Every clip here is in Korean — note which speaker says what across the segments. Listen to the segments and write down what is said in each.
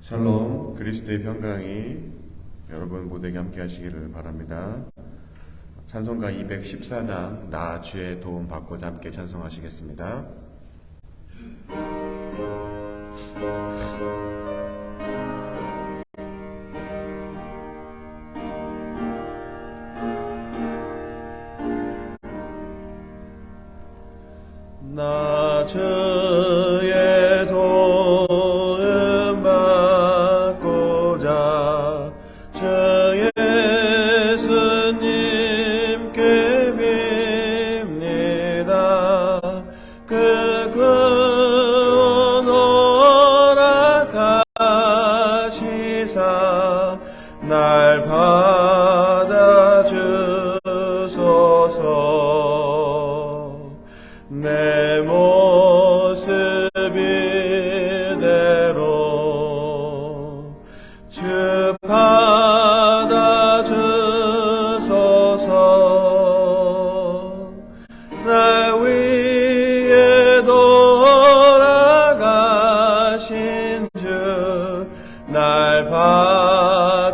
Speaker 1: 샬롬, 그리스도의 평강이 여러분 모두에게 함께 하시기를 바랍니다. 찬송가 214장 나 주의 도움 받고자 함께 찬송하시겠습니다. 나 주의 도움 받고자 주 예수님께 빕니다. 그 구원 허락하시사 날 받아주소서. 내 모습 이대로 주 받아주소서. 날 위에 돌아가신 주 날 받아주소서.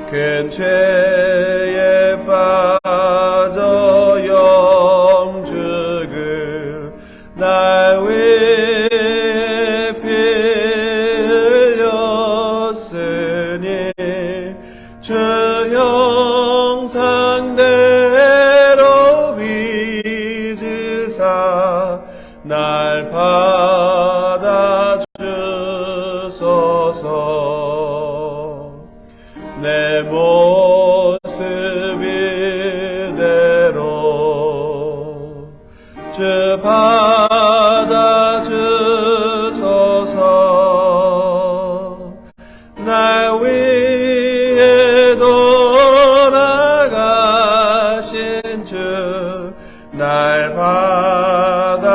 Speaker 1: 큰 죄에 빠져 영죽을 날 위해 피 흘렸으니 주 형상대로 빚으사 날 받아주소서. 내 모습 이대로 주 받아주소서. 날 위에 돌아가신 주 날 받아주소서.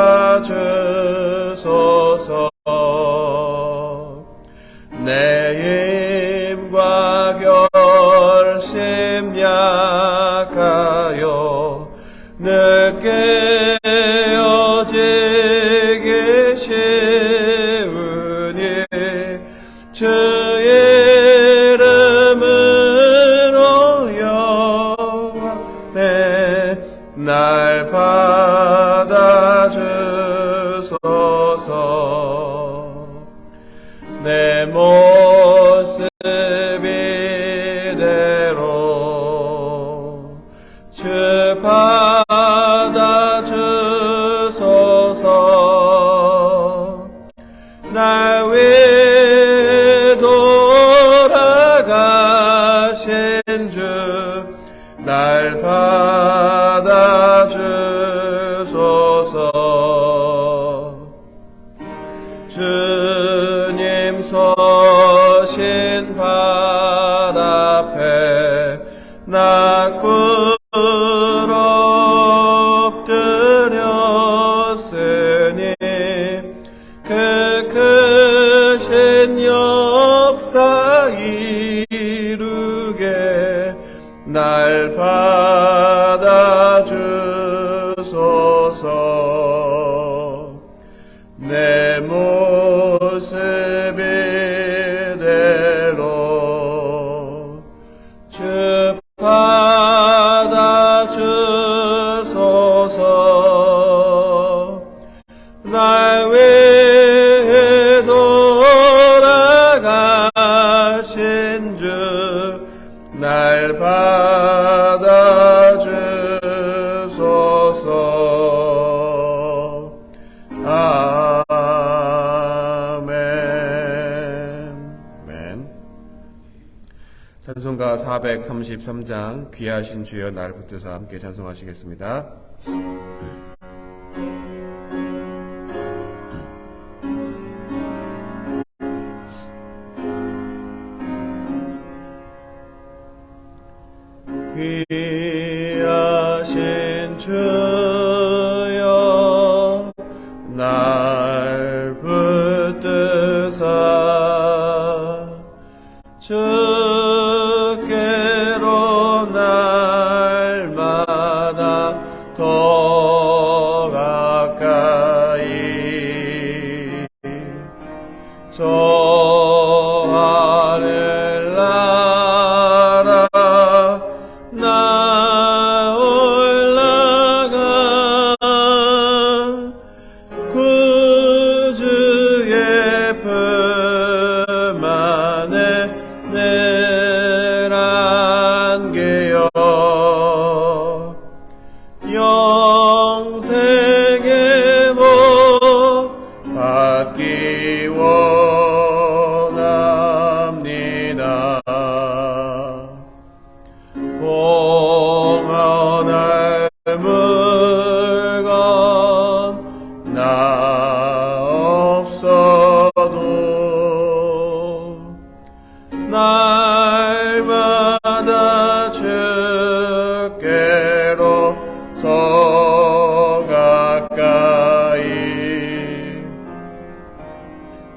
Speaker 1: 내 힘과 결심 약하여 늘 깨어지기 쉬우니 주 이름으로 여호와네 날 받아주소서. 내 모습 이대로 주 받아주소서. 날 위해 돌아가신 주 날 받아주소서. 주님 서신 발 앞에 나 꿇어 엎드렸으니 그 크신 역사 이루게 날 받아주소서. 내 모습 이대로 주 받아주소서. 날 위해 돌아가신 주 날 받아주소서. 아멘. 찬송가 433장 귀하신 주여 나를 붙드사 함께 찬송하시겠습니다. 귀하신 주여 날 붙드사 주께로 날마다 더 가까이 저 하늘나라 나 올라가 구주의 품 안에 늘 안겨요. 영생의 복 받기 원합니다. 봉헌할 물건 나 없어도 날마다 주께로 더 가까이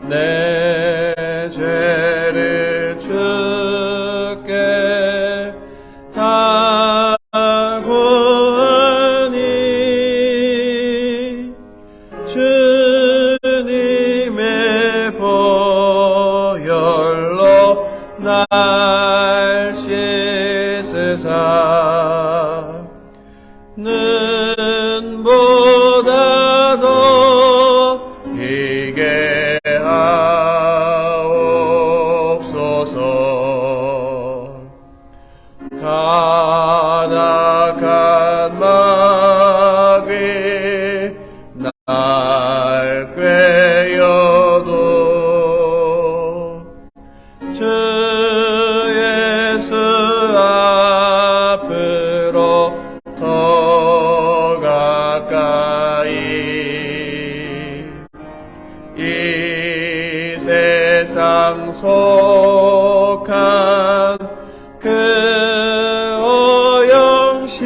Speaker 1: 내 죄를 주께 다 고하니 주님의 보혈로 날 씻으사 눈보다도 이게 하옵소서. 가득한 마귀 날 꿰어도 주 예수 앞으로 더 가까이 이 세상 속한 그 오영심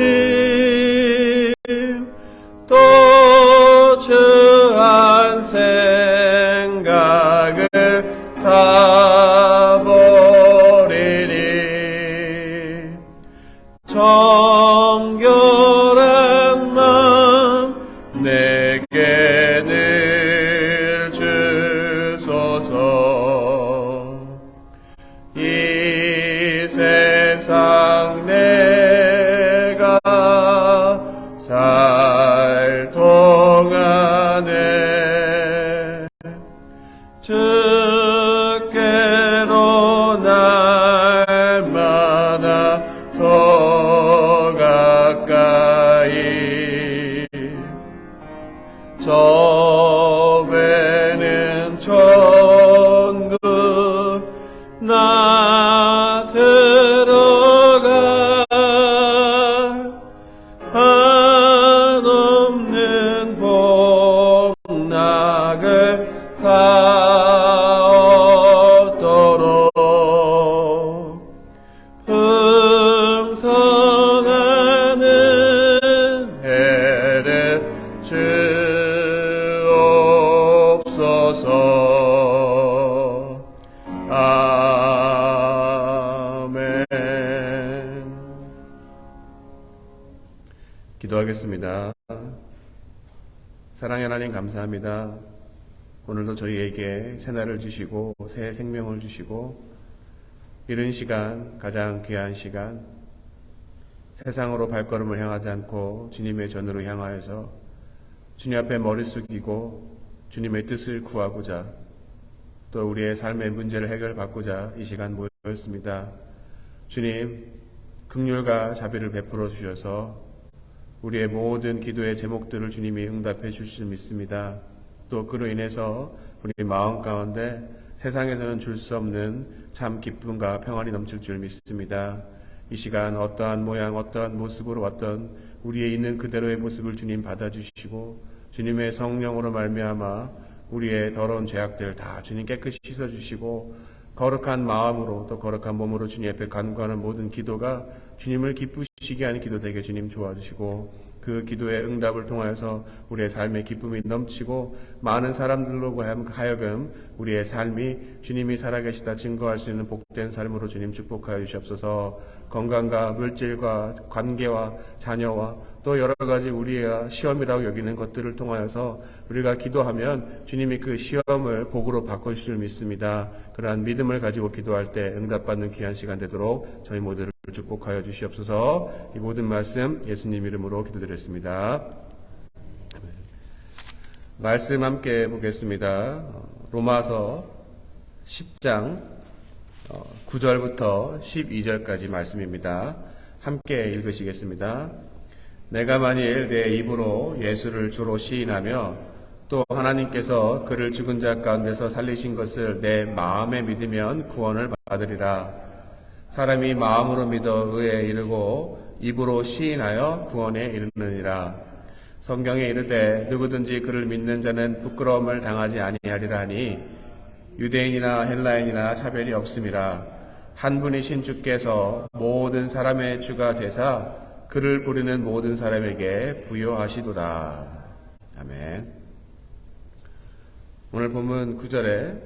Speaker 1: 또 주한 생각을 다 버리니 정결한 마음 내게 늘 주소서. 이 세상 내가 살 동안에 주께로 날마다 더 가까이 저 배는 천국 나 들어가 한없는 복락을 다 얻도록 풍성하는 해를 주옵소서. 아멘. 기도하겠습니다. 사랑의 하나님 감사합니다. 오늘도 저희에게 새날을 주시고 새 생명을 주시고 이른 시간, 가장 귀한 시간, 세상으로 발걸음을 향하지 않고 주님의 전으로 향하여서 주님 앞에 머리 숙이고 주님의 뜻을 구하고자 또 우리의 삶의 문제를 해결받고자 이 시간 모였습니다. 주님, 긍휼과 자비를 베풀어 주셔서 우리의 모든 기도의 제목들을 주님이 응답해 주실 줄 믿습니다. 또 그로 인해서 우리 마음 가운데 세상에서는 줄 수 없는 참 기쁨과 평안이 넘칠 줄 믿습니다. 이 시간 어떠한 모양, 어떠한 모습으로 왔던 우리의 있는 그대로의 모습을 주님 받아주시고 주님의 성령으로 말미암아 우리의 더러운 죄악들 다 주님 깨끗이 씻어주시고 거룩한 마음으로 또 거룩한 몸으로 주님 앞에 간구하는 모든 기도가 주님을 기쁘시게 하는 기도 되게 주님 도와주시고 그 기도의 응답을 통하여서 우리의 삶의 기쁨이 넘치고 많은 사람들로 하여금 우리의 삶이 주님이 살아계시다 증거할 수 있는 복된 삶으로 주님 축복하여 주시옵소서. 건강과 물질과 관계와 자녀와 또 여러 가지 우리가 시험이라고 여기는 것들을 통하여서 우리가 기도하면 주님이 그 시험을 복으로 바꿔주실 줄 믿습니다. 그러한 믿음을 가지고 기도할 때 응답받는 귀한 시간 되도록 저희 모두를 축복하여 주시옵소서. 이 모든 말씀 예수님 이름으로 기도드렸습니다. 말씀 함께 보겠습니다. 로마서 10장 9절부터 12절까지 말씀입니다. 함께 읽으시겠습니다. 내가 만일 내 입으로 예수를 주로 시인하며 또 하나님께서 그를 죽은 자 가운데서 살리신 것을 내 마음에 믿으면 구원을 받으리라. 사람이 마음으로 믿어 의에 이르고 입으로 시인하여 구원에 이르느니라. 성경에 이르되 누구든지 그를 믿는 자는 부끄러움을 당하지 아니하리라 하니 유대인이나 헬라인이나 차별이 없음이라. 한 분이신 주께서 모든 사람의 주가 되사 그를 부르는 모든 사람에게 부여하시도다. 아멘. 오늘 본문 9절에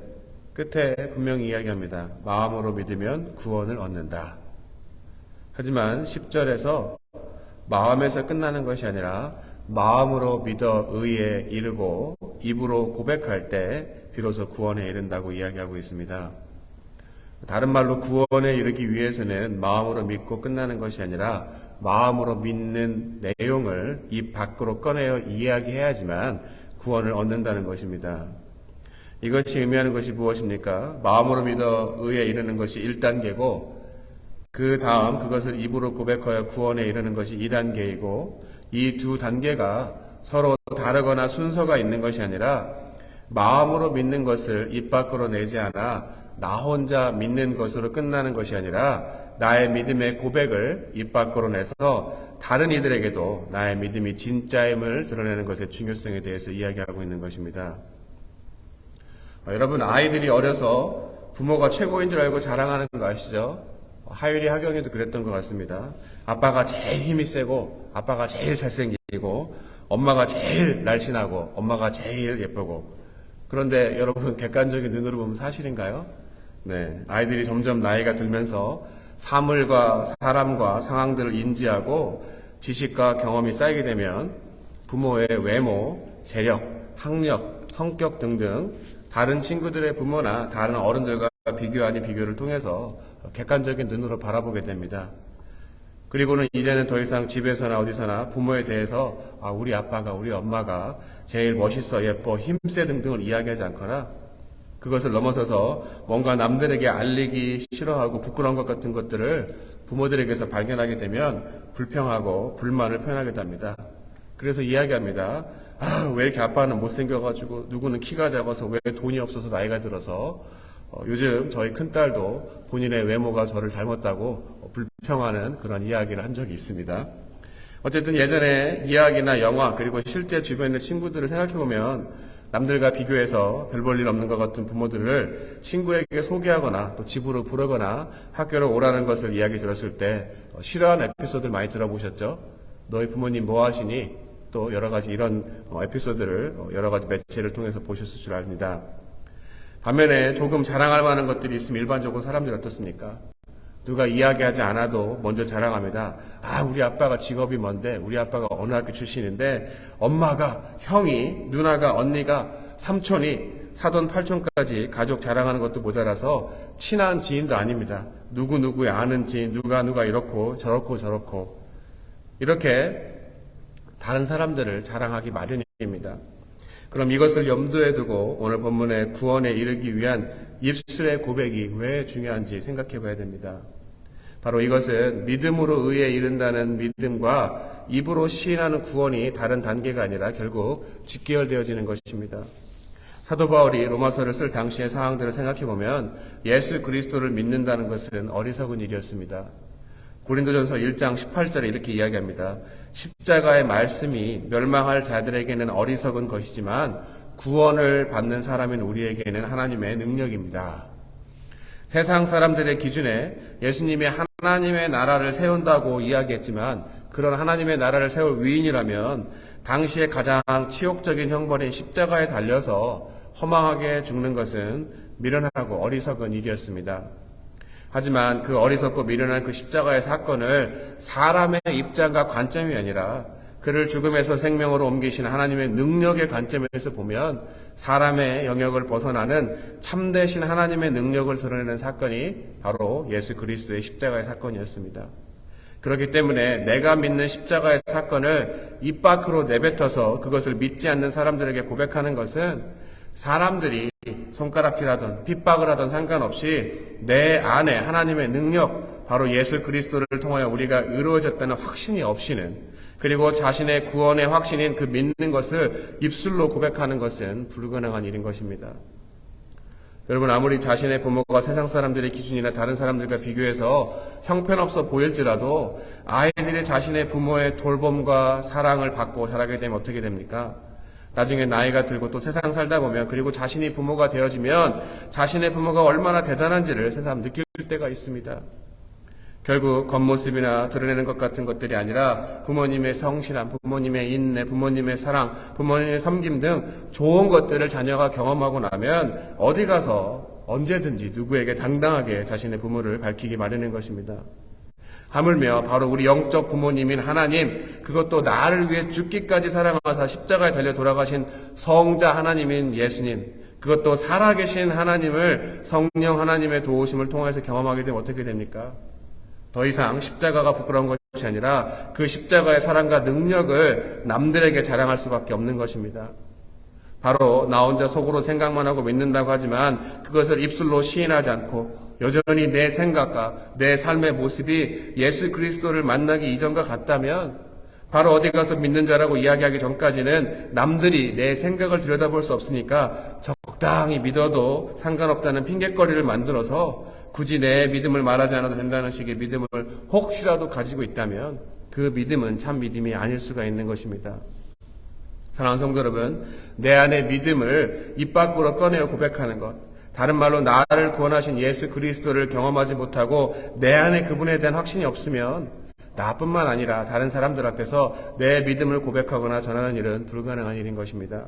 Speaker 1: 끝에 분명히 이야기합니다. 마음으로 믿으면 구원을 얻는다. 하지만 10절에서 마음에서 끝나는 것이 아니라 마음으로 믿어 의에 이르고 입으로 고백할 때 비로소 구원에 이른다고 이야기하고 있습니다. 다른 말로 구원에 이르기 위해서는 마음으로 믿고 끝나는 것이 아니라 마음으로 믿는 내용을 입 밖으로 꺼내어 이야기해야지만 구원을 얻는다는 것입니다. 이것이 의미하는 것이 무엇입니까? 마음으로 믿어 의에 이르는 것이 1단계고 그 다음 그것을 입으로 고백하여 구원에 이르는 것이 2단계이고 이 두 단계가 서로 다르거나 순서가 있는 것이 아니라 마음으로 믿는 것을 입 밖으로 내지 않아 나 혼자 믿는 것으로 끝나는 것이 아니라 나의 믿음의 고백을 입 밖으로 내서 다른 이들에게도 나의 믿음이 진짜임을 드러내는 것의 중요성에 대해서 이야기하고 있는 것입니다. 여러분, 아이들이 어려서 부모가 최고인 줄 알고 자랑하는 거 아시죠? 하율이 하경이도 그랬던 것 같습니다. 아빠가 제일 힘이 세고 아빠가 제일 잘생기고 엄마가 제일 날씬하고 엄마가 제일 예쁘고. 그런데 여러분, 객관적인 눈으로 보면 사실인가요? 네, 아이들이 점점 나이가 들면서 사물과 사람과 상황들을 인지하고 지식과 경험이 쌓이게 되면 부모의 외모, 재력, 학력, 성격 등등 다른 친구들의 부모나 다른 어른들과 비교 아닌 비교를 통해서 객관적인 눈으로 바라보게 됩니다. 그리고는 이제는 더 이상 집에서나 어디서나 부모에 대해서 우리 아빠가 우리 엄마가 제일 멋있어 예뻐 힘세 등등을 이야기하지 않거나 그것을 넘어서서 뭔가 남들에게 알리기 싫어하고 부끄러운 것 같은 것들을 부모들에게서 발견하게 되면 불평하고 불만을 표현하게 됩니다. 그래서 이야기합니다. 왜 이렇게 아빠는 못생겨가지고 누구는 키가 작아서 왜 돈이 없어서 나이가 들어서 요즘 저희 큰딸도 본인의 외모가 저를 닮았다고 불평하는 그런 이야기를 한 적이 있습니다. 어쨌든 예전에 이야기나 영화 그리고 실제 주변의 친구들을 생각해보면 남들과 비교해서 별 볼 일 없는 것 같은 부모들을 친구에게 소개하거나 또 집으로 부르거나 학교로 오라는 것을 이야기 들었을 때 싫어하는 에피소드를 많이 들어보셨죠? 너희 부모님 뭐 하시니? 또 여러 가지 이런 에피소드를 여러 가지 매체를 통해서 보셨을 줄 압니다. 반면에 조금 자랑할 만한 것들이 있으면 일반적으로 사람들이 어떻습니까? 누가 이야기하지 않아도 먼저 자랑합니다. 우리 아빠가 직업이 뭔데, 우리 아빠가 어느 학교 출신인데, 엄마가, 형이, 누나가, 언니가, 삼촌이, 사돈, 팔촌까지 가족 자랑하는 것도 모자라서 친한 지인도 아닙니다. 누구누구의 아는 지인, 누가 이렇고 저렇고 이렇게 다른 사람들을 자랑하기 마련입니다. 그럼 이것을 염두에 두고 오늘 본문의 구원에 이르기 위한 입술의 고백이 왜 중요한지 생각해 봐야 됩니다. 바로 이것은 믿음으로 의에 이른다는 믿음과 입으로 시인하는 구원이 다른 단계가 아니라 결국 직결되어지는 것입니다. 사도 바울이 로마서를 쓸 당시의 상황들을 생각해 보면 예수 그리스도를 믿는다는 것은 어리석은 일이었습니다. 고린도전서 1장 18절에 이렇게 이야기합니다. 십자가의 말씀이 멸망할 자들에게는 어리석은 것이지만 구원을 받는 사람인 우리에게는 하나님의 능력입니다. 세상 사람들의 기준에 예수님이 하나님의 나라를 세운다고 이야기했지만 그런 하나님의 나라를 세울 위인이라면 당시에 가장 치욕적인 형벌인 십자가에 달려서 허망하게 죽는 것은 미련하고 어리석은 일이었습니다. 하지만 그 어리석고 미련한 그 십자가의 사건을 사람의 입장과 관점이 아니라 그를 죽음에서 생명으로 옮기신 하나님의 능력의 관점에서 보면 사람의 영역을 벗어나는 참되신 하나님의 능력을 드러내는 사건이 바로 예수 그리스도의 십자가의 사건이었습니다. 그렇기 때문에 내가 믿는 십자가의 사건을 입 밖으로 내뱉어서 그것을 믿지 않는 사람들에게 고백하는 것은 사람들이 손가락질하던 핍박을 하던 상관없이 내 안에 하나님의 능력, 바로 예수 그리스도를 통하여 우리가 의로워졌다는 확신이 없이는, 그리고 자신의 구원의 확신인 그 믿는 것을 입술로 고백하는 것은 불가능한 일인 것입니다. 여러분, 아무리 자신의 부모가 세상 사람들의 기준이나 다른 사람들과 비교해서 형편없어 보일지라도 아이들이 자신의 부모의 돌봄과 사랑을 받고 자라게 되면 어떻게 됩니까? 나중에 나이가 들고 또 세상 살다 보면, 그리고 자신이 부모가 되어지면 자신의 부모가 얼마나 대단한지를 새삼 느낄 때가 있습니다. 결국 겉모습이나 드러내는 것 같은 것들이 아니라 부모님의 성실함, 부모님의 인내, 부모님의 사랑, 부모님의 섬김 등 좋은 것들을 자녀가 경험하고 나면 어디 가서 언제든지 누구에게 당당하게 자신의 부모를 밝히기 마련인 것입니다. 하물며 바로 우리 영적 부모님인 하나님, 그것도 나를 위해 죽기까지 사랑하사 십자가에 달려 돌아가신 성자 하나님인 예수님, 그것도 살아계신 하나님을 성령 하나님의 도우심을 통해서 경험하게 되면 어떻게 됩니까? 더 이상 십자가가 부끄러운 것이 아니라 그 십자가의 사랑과 능력을 남들에게 자랑할 수밖에 없는 것입니다. 바로 나 혼자 속으로 생각만 하고 믿는다고 하지만 그것을 입술로 시인하지 않고 여전히 내 생각과 내 삶의 모습이 예수 그리스도를 만나기 이전과 같다면, 바로 어디 가서 믿는 자라고 이야기하기 전까지는 남들이 내 생각을 들여다볼 수 없으니까 적당히 믿어도 상관없다는 핑곗거리를 만들어서 굳이 내 믿음을 말하지 않아도 된다는 식의 믿음을 혹시라도 가지고 있다면 그 믿음은 참 믿음이 아닐 수가 있는 것입니다. 사랑하는 성도 여러분, 내 안의 믿음을 입 밖으로 꺼내어 고백하는 것, 다른 말로 나를 구원하신 예수 그리스도를 경험하지 못하고 내 안에 그분에 대한 확신이 없으면 나뿐만 아니라 다른 사람들 앞에서 내 믿음을 고백하거나 전하는 일은 불가능한 일인 것입니다.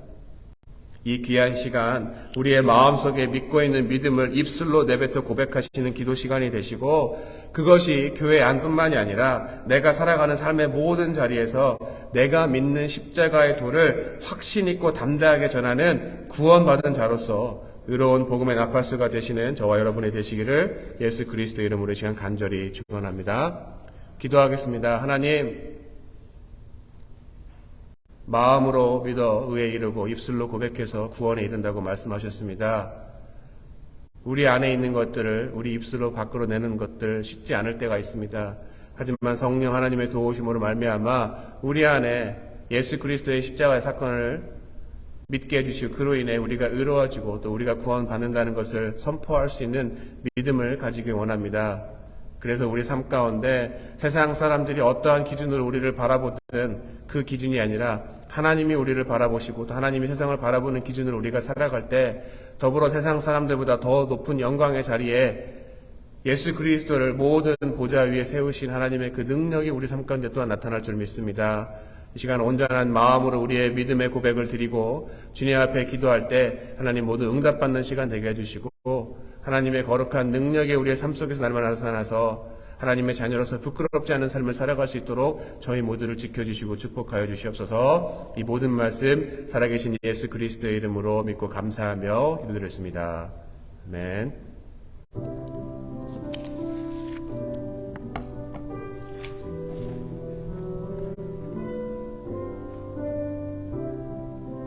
Speaker 1: 이 귀한 시간, 우리의 마음속에 믿고 있는 믿음을 입술로 내뱉어 고백하시는 기도 시간이 되시고, 그것이 교회 안뿐만이 아니라 내가 살아가는 삶의 모든 자리에서 내가 믿는 십자가의 도를 확신 있고 담대하게 전하는 구원받은 자로서 의로운 복음의 나팔수가 되시는 저와 여러분이 되시기를 예수 그리스도 이름으로 이 시간 간절히 축원합니다. 기도하겠습니다. 하나님, 마음으로 믿어 의에 이르고 입술로 고백해서 구원에 이른다고 말씀하셨습니다. 우리 안에 있는 것들을 우리 입술로 밖으로 내는 것들 쉽지 않을 때가 있습니다. 하지만 성령 하나님의 도우심으로 말미암아 우리 안에 예수 그리스도의 십자가의 사건을 믿게 해주시고 그로 인해 우리가 의로워지고 또 우리가 구원받는다는 것을 선포할 수 있는 믿음을 가지기 원합니다. 그래서 우리 삶 가운데 세상 사람들이 어떠한 기준으로 우리를 바라보든 그 기준이 아니라 하나님이 우리를 바라보시고 또 하나님이 세상을 바라보는 기준으로 우리가 살아갈 때 더불어 세상 사람들보다 더 높은 영광의 자리에 예수 그리스도를 모든 보좌 위에 세우신 하나님의 그 능력이 우리 삶 가운데 또한 나타날 줄 믿습니다. 이 시간 온전한 마음으로 우리의 믿음의 고백을 드리고 주님 앞에 기도할 때 하나님 모두 응답받는 시간 되게 해주시고 하나님의 거룩한 능력이 우리의 삶 속에서 날마다 나타나서 하나님의 자녀로서 부끄럽지 않은 삶을 살아갈 수 있도록 저희 모두를 지켜주시고 축복하여 주시옵소서. 이 모든 말씀 살아계신 예수 그리스도의 이름으로 믿고 감사하며 기도드렸습니다. 아멘.